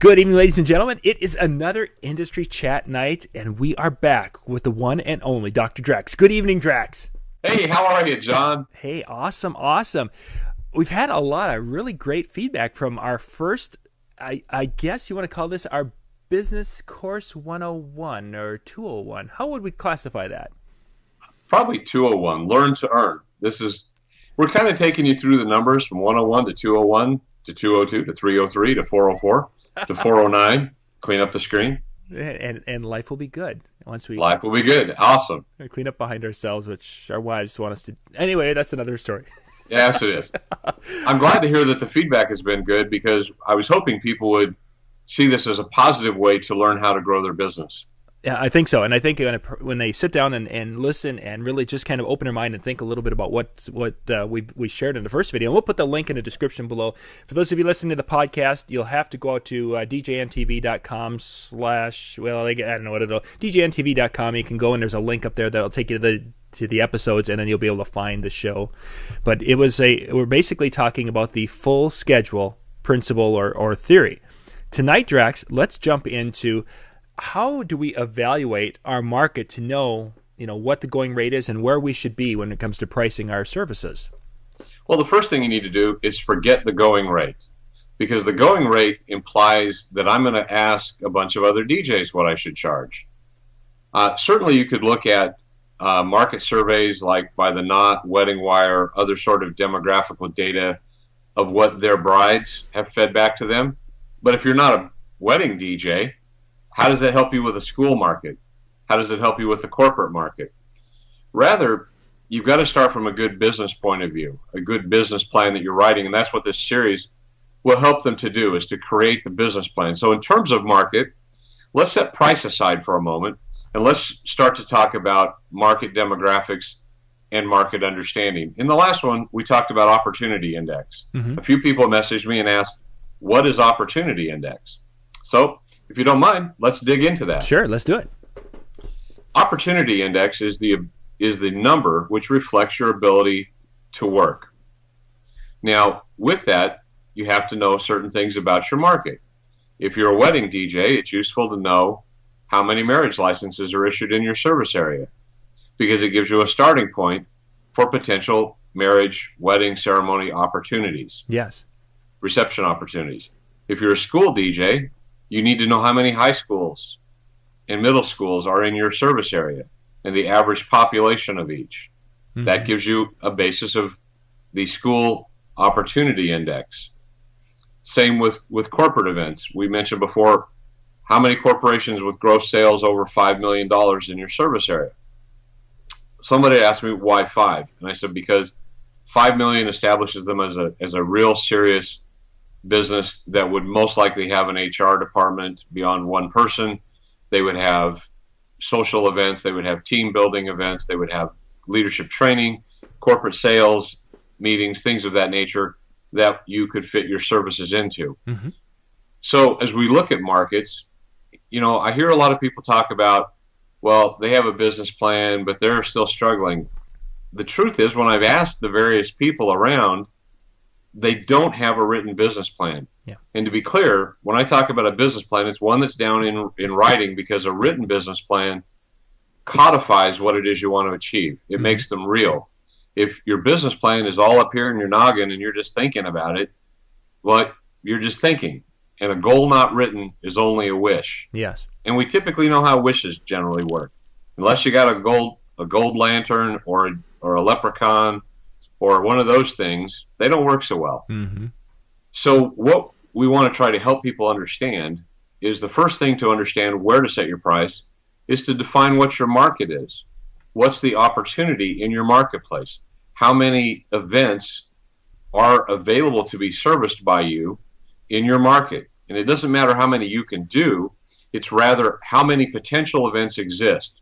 Good evening, ladies and gentlemen. It is another industry chat night, and we are back with the one and only Dr. Drex. Good evening, Drex. Hey, how are you, John? Hey, awesome. We've had a lot of really great feedback from our first, I guess you want to call this our Business Course 101 or 201. How would we classify that? Probably 201, Learn to Earn. We're kind of taking you through the numbers from 101 to 201 to 202 to 303 to 404 to 409. Clean up the screen. And life will be good Life will be good. Awesome. Clean up behind ourselves, which our wives want us to. Anyway, that's another story. Yes, it is. I'm glad to hear that the feedback has been good because I was hoping people would see this as a positive way to learn how to grow their business. Yeah, I think so. And I think when they sit down and listen and really just kind of open their mind and think a little bit about what we shared in the first video, and we'll put the link in the description below. For those of you listening to the podcast, you'll have to go out to djntv.com djntv.com. You can go and there's a link up there that'll take you to the episodes, and then you'll be able to find the show. But we're basically talking about the full schedule principle or theory. Tonight, Drax, let's jump into how do we evaluate our market to know, what the going rate is and where we should be when it comes to pricing our services? Well, the first thing you need to do is forget the going rate, because the going rate implies that I'm going to ask a bunch of other DJs what I should charge. Certainly, you could look at market surveys like by the Knot, Wedding Wire, other sort of demographical data of what their brides have fed back to them. But if you're not a wedding DJ, how does that help you with a school market? How does it help you with the corporate market? Rather, you've got to start from a good business point of view, a good business plan that you're writing, and that's what this series will help them to do, is to create the business plan. So in terms of market, let's set price aside for a moment, and let's start to talk about market demographics and market understanding. In the last one, we talked about opportunity index. Mm-hmm. A few people messaged me and asked, what is opportunity index? So if you don't mind, let's dig into that. Sure, let's do it. Opportunity index is the number which reflects your ability to work. Now, with that, you have to know certain things about your market. If you're a wedding DJ, it's useful to know how many marriage licenses are issued in your service area, because it gives you a starting point for potential marriage, wedding, ceremony opportunities. Yes. Reception opportunities. If you're a school DJ, you need to know how many high schools and middle schools are in your service area and the average population of each. Mm-hmm. That gives you a basis of the school opportunity index. Same with corporate events. We mentioned before, how many corporations with gross sales over $5 million in your service area? Somebody asked me, why 5? And I said, because 5 million establishes them as a real serious business that would most likely have an HR department beyond one person. They would have social events, they would have team building events, they would have leadership training, corporate sales meetings, things of that nature that you could fit your services into. Mm-hmm. So as we look at markets, I hear a lot of people talk about, well, they have a business plan, but they're still struggling. The truth is, when I've asked the various people around, they don't have a written business plan. Yeah. And to be clear, when I talk about a business plan, it's one that's down in writing, because a written business plan codifies what it is you want to achieve. It mm-hmm. makes them real. If your business plan is all up here in your noggin and you're just thinking about it, well, you're just thinking. And a goal not written is only a wish. Yes. And we typically know how wishes generally work. Unless you got a gold lantern or a leprechaun or one of those things, they don't work so well. Mm-hmm. So what we want to try to help people understand is, the first thing to understand where to set your price is to define what your market is. What's the opportunity in your marketplace? How many events are available to be serviced by you in your market? And it doesn't matter how many you can do, it's rather how many potential events exist.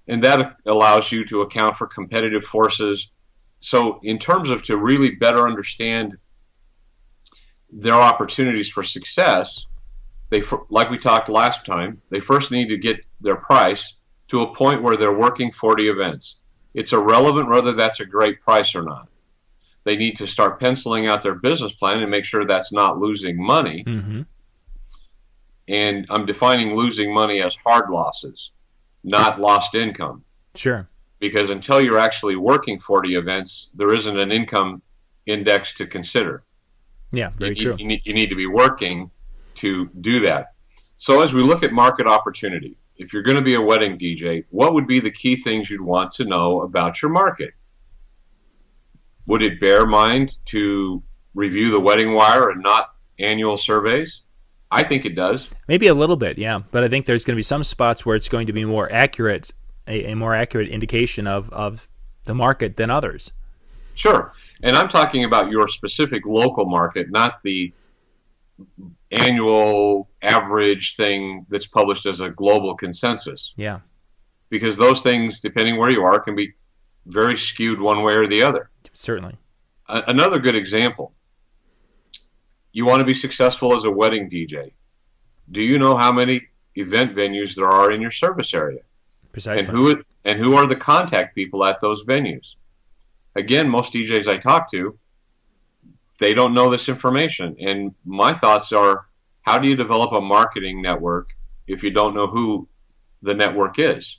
And that allows you to account for competitive forces. So in terms of to really better understand their opportunities for success, like we talked last time, they first need to get their price to a point where they're working 40 events. It's irrelevant whether that's a great price or not. They need to start penciling out their business plan and make sure that's not losing money. Mm-hmm. And I'm defining losing money as hard losses, not lost income. Sure. Because until you're actually working 40 events, there isn't an income index to consider. Yeah, very true. You need to be working to do that. So as we look at market opportunity, if you're going to be a wedding DJ, what would be the key things you'd want to know about your market? Would it bear mind to review the Wedding Wire and not annual surveys? I think it does. Maybe a little bit, yeah. But I think there's going to be some spots where it's going to be more accurate, a more accurate indication of the market than others. Sure. And I'm talking about your specific local market, not the annual average thing that's published as a global consensus. Yeah. Because those things, depending where you are, can be very skewed one way or the other. Certainly. Another good example. You want to be successful as a wedding DJ. Do you know how many event venues there are in your service area? Precisely. And who are the contact people at those venues? Again, most DJs I talk to, they don't know this information. And my thoughts are, how do you develop a marketing network if you don't know who the network is?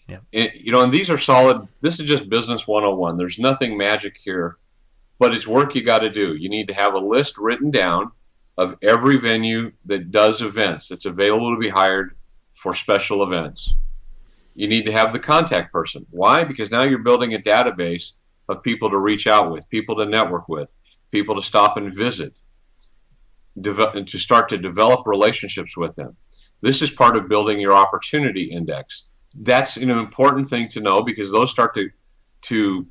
Yeah. And these are solid. This is just business 101. There's nothing magic here, but it's work you got to do. You need to have a list written down of every venue that does events that's available to be hired for special events. You need to have the contact person. Why? Because now you're building a database of people to reach out with, people to network with, people to stop and visit, to start to develop relationships with them. This is part of building your opportunity index. That's an important thing to know because those start to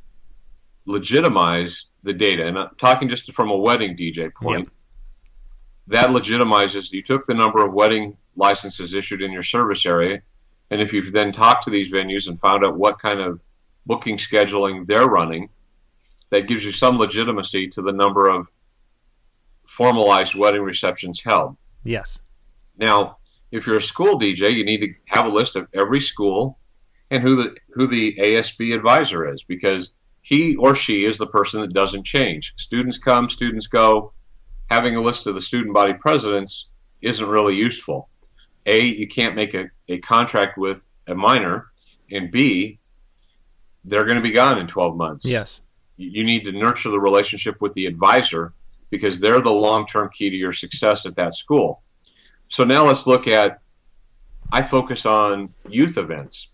legitimize the data. And I'm talking just from a wedding DJ point. Yep. That legitimizes, you took the number of wedding licenses issued in your service area, and if you've then talked to these venues and found out what kind of booking scheduling they're running, that gives you some legitimacy to the number of formalized wedding receptions held. Yes. Now, if you're a school DJ, you need to have a list of every school and who the ASB advisor is, because he or she is the person that doesn't change. Students come, students go. Having a list of the student body presidents isn't really useful. A, you can't make a contract with a minor, and B, they're going to be gone in 12 months. Yes. You need to nurture the relationship with the advisor because they're the long-term key to your success at that school. So now let's look at, I focus on youth events.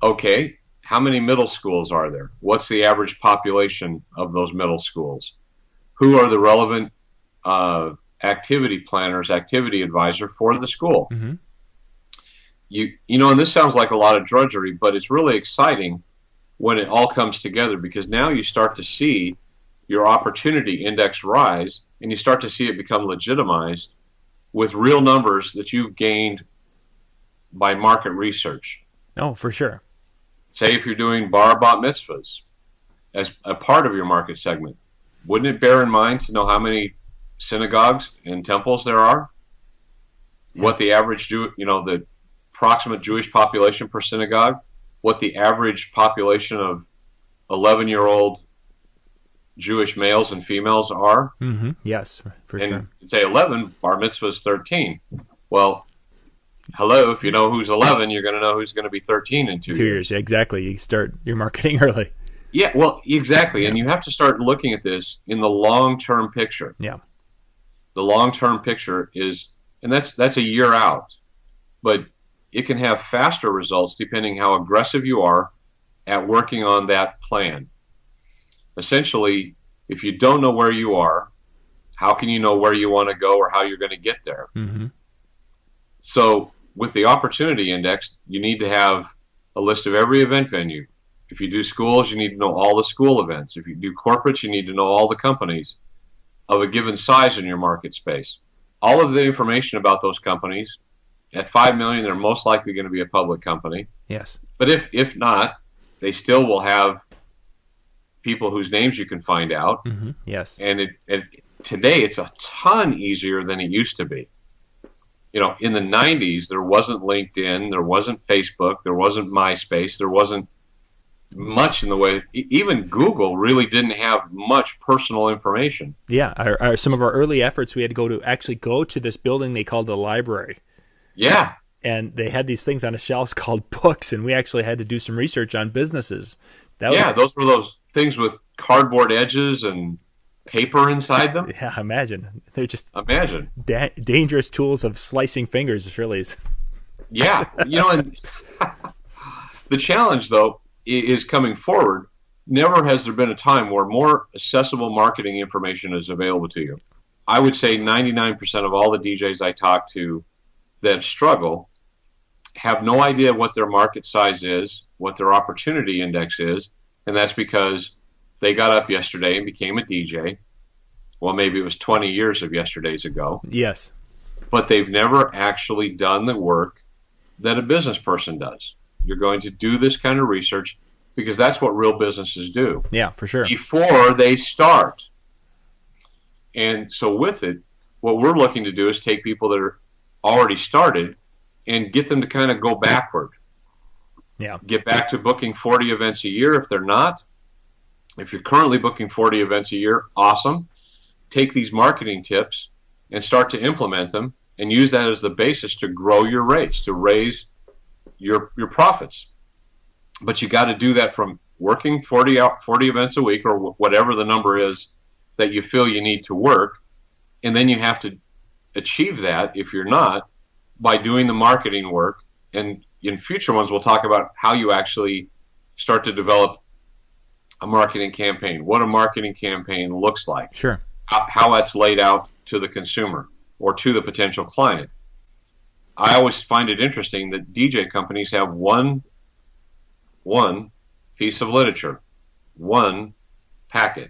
Okay, how many middle schools are there? What's the average population of those middle schools? Who are the relevant activity planners, activity advisor for the school? Mm-hmm. And this sounds like a lot of drudgery, but it's really exciting when it all comes together because now you start to see your opportunity index rise and you start to see it become legitimized with real numbers that you've gained by market research. Oh, for sure. Say if you're doing bar bat mitzvahs as a part of your market segment, wouldn't it bear in mind to know how many synagogues and temples there are? Yeah. What the average the approximate Jewish population per synagogue, what the average population of 11-year-old Jewish males and females are? Mm-hmm. Yes, for sure. And say 11, bar mitzvah is 13. Well, hello, if you know who's 11, you're going to know who's going to be 13 in 2 years. 2 years, yeah, exactly. You start your marketing early. Yeah, well, exactly. Yeah. And you have to start looking at this in the long-term picture. Yeah. The long-term picture is, and that's a year out, but it can have faster results depending how aggressive you are at working on that plan. Essentially, if you don't know where you are, how can you know where you want to go or how you're going to get there? Mm-hmm. So with the opportunity index, you need to have a list of every event venue. If you do schools, you need to know all the school events. If you do corporates, you need to know all the companies of a given size in your market space. All of the information about those companies, at $5 million, they're most likely going to be a public company. Yes. But if not, they still will have people whose names you can find out. Mm-hmm. Yes. And today, it's a ton easier than it used to be. In the 90s, there wasn't LinkedIn, there wasn't Facebook, there wasn't MySpace, there wasn't much in the way, even Google really didn't have much personal information. Yeah, some of our early efforts, we had to actually go to this building they called the library. Yeah. And they had these things on the shelves called books, and we actually had to do some research on businesses. Those were those things with cardboard edges and paper inside them. Yeah, imagine. They're just dangerous tools of slicing fingers, really. Yeah, and the challenge, though, is coming forward. Never has there been a time where more accessible marketing information is available to you. I would say 99% of all the DJs I talk to that struggle have no idea what their market size is, what their opportunity index is, and that's because they got up yesterday and became a DJ. Well, maybe it was 20 years of yesterdays ago. Yes. But they've never actually done the work that a business person does. You're going to do this kind of research because that's what real businesses do. Yeah, for sure. Before they start. And so with it, what we're looking to do is take people that are already started and get them to kind of go backward. Yeah. Get back to booking 40 events a year if they're not. If you're currently booking 40 events a year, awesome. Take these marketing tips and start to implement them and use that as the basis to grow your rates, to raise your profits. But you got to do that from working 40 events a week or whatever the number is that you feel you need to work. And then you have to achieve that, if you're not, by doing the marketing work. And in future ones, we'll talk about how you actually start to develop a marketing campaign, what a marketing campaign looks like. Sure. How that's laid out to the consumer or to the potential client. I always find it interesting that DJ companies have one piece of literature, one packet.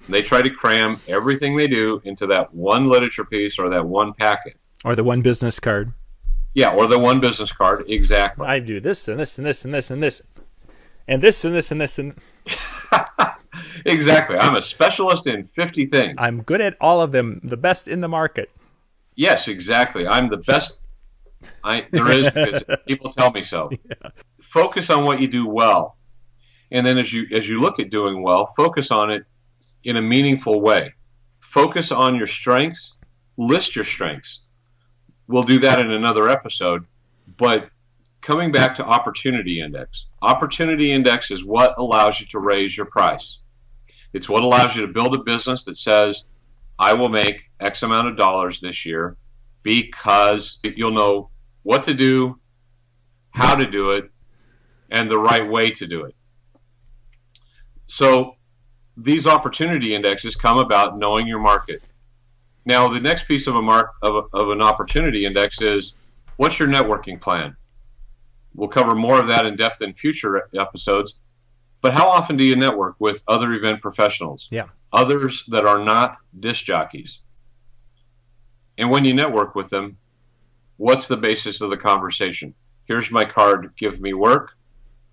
They try to cram everything they do into that one literature piece or that one packet. Or the one business card. Yeah, or the one business card, exactly. I do this and this and this and this and this. And this and this and this and... Exactly. I'm a specialist in 50 things. I'm good at all of them, the best in the market. Yes, exactly. I'm the best there is because people tell me so. Yeah. Focus on what you do well. And then as you look at doing well, focus on it in a meaningful way. Focus on your strengths. List your strengths. We'll do that in another episode. But coming back to opportunity index. Opportunity index is what allows you to raise your price. It's what allows you to build a business that says, I will make X amount of dollars this year because you'll know what to do, how to do it, and the right way to do it. So these opportunity indexes come about knowing your market. Now, the next piece of an opportunity index is, what's your networking plan? We'll cover more of that in depth in future episodes. But how often do you network with other event professionals? Yeah. Others that are not disc jockeys. And when you network with them, what's the basis of the conversation? Here's my card, give me work.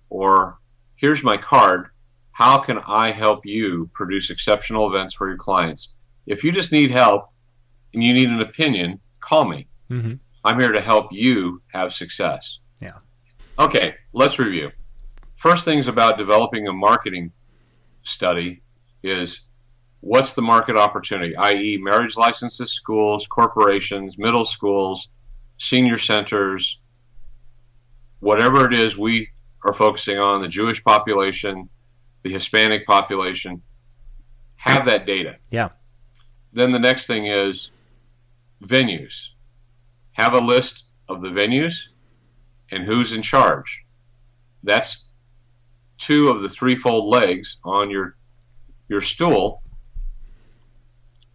Or here's my card, how can I help you produce exceptional events for your clients? If you just need help and you need an opinion, call me. Mm-hmm. I'm here to help you have success. Yeah. Okay, let's review. First things about developing a marketing study is, what's the market opportunity, i.e. marriage licenses, schools, corporations, middle schools, senior centers, whatever it is we are focusing on, the Jewish population, the Hispanic population, have that data. Yeah. Then the next thing is venues. Have a list of the venues and who's in charge. That's two of the threefold legs on your stool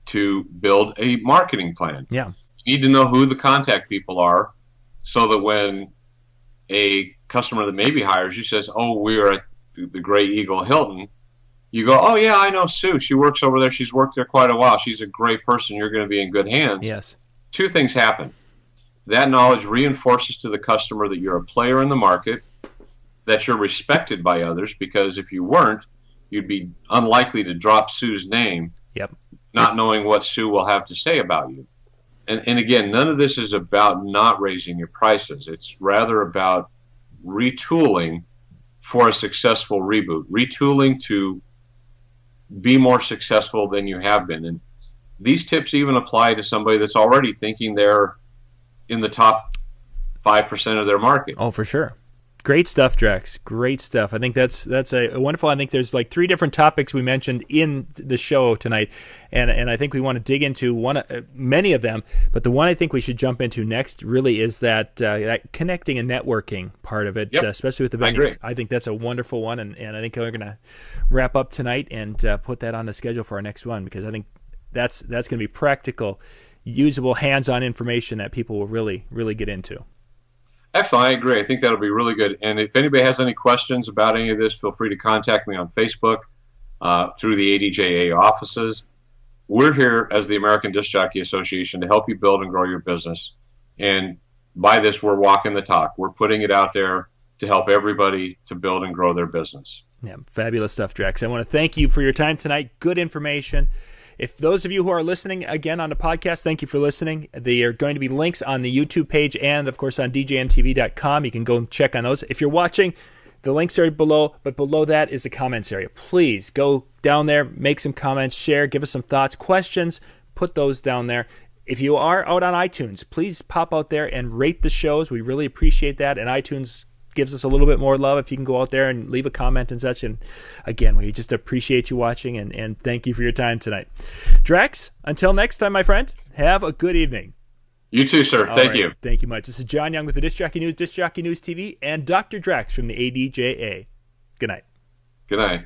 to build a marketing plan. Yeah. You need to know who the contact people are so that when a customer that maybe hires you says, oh, we're at the Grey Eagle Hilton, you go, oh, yeah, I know Sue. She works over there. She's worked there quite a while. She's a great person. You're going to be in good hands. Yes. Two things happen. That knowledge reinforces to the customer that you're a player in the market, that you're respected by others, because if you weren't, you'd be unlikely to drop Sue's name, yep, not knowing what Sue will have to say about you. And again, none of this is about not raising your prices. It's rather about retooling for a successful reboot, retooling to be more successful than you have been. And these tips even apply to somebody that's already thinking they're in the top 5% of their market. Oh, for sure. Great stuff, Drex. Great stuff. I think that's a wonderful. I think there's like 3 different topics we mentioned in the show tonight, and I think we want to dig into many of them. But the one I think we should jump into next really is that connecting and networking part of it, Yep. Especially with the venues. I think that's a wonderful one, and I think we're going to wrap up tonight and put that on the schedule for our next one, because I think that's going to be practical, usable, hands-on information that people will really, really get into. Excellent. I agree. I think that'll be really good. And if anybody has any questions about any of this, feel free to contact me on Facebook through the ADJA offices. We're here as the American Disc Jockey Association to help you build and grow your business. And by this, we're walking the talk. We're putting it out there to help everybody to build and grow their business. Yeah, fabulous stuff, Drex. I want to thank you for your time tonight. Good information. If those of you who are listening again on the podcast, thank you for listening. There are going to be links on the YouTube page and, of course, on djntv.com. You can go and check on those. If you're watching, the links are below, but below that is the comments area. Please go down there, make some comments, share, give us some thoughts, questions, put those down there. If you are out on iTunes, please pop out there and rate the shows. We really appreciate that, and iTunes gives us a little bit more love if you can go out there and leave a comment and such. And again, we just appreciate you watching, and thank you for your time tonight. Drex, until next time, my friend, have a good evening. You too, sir. Thank you. Thank you much. This is John Young with the Disc Jockey News, Disc Jockey News TV, and Dr. Drex from the ADJA. Good night. Good night.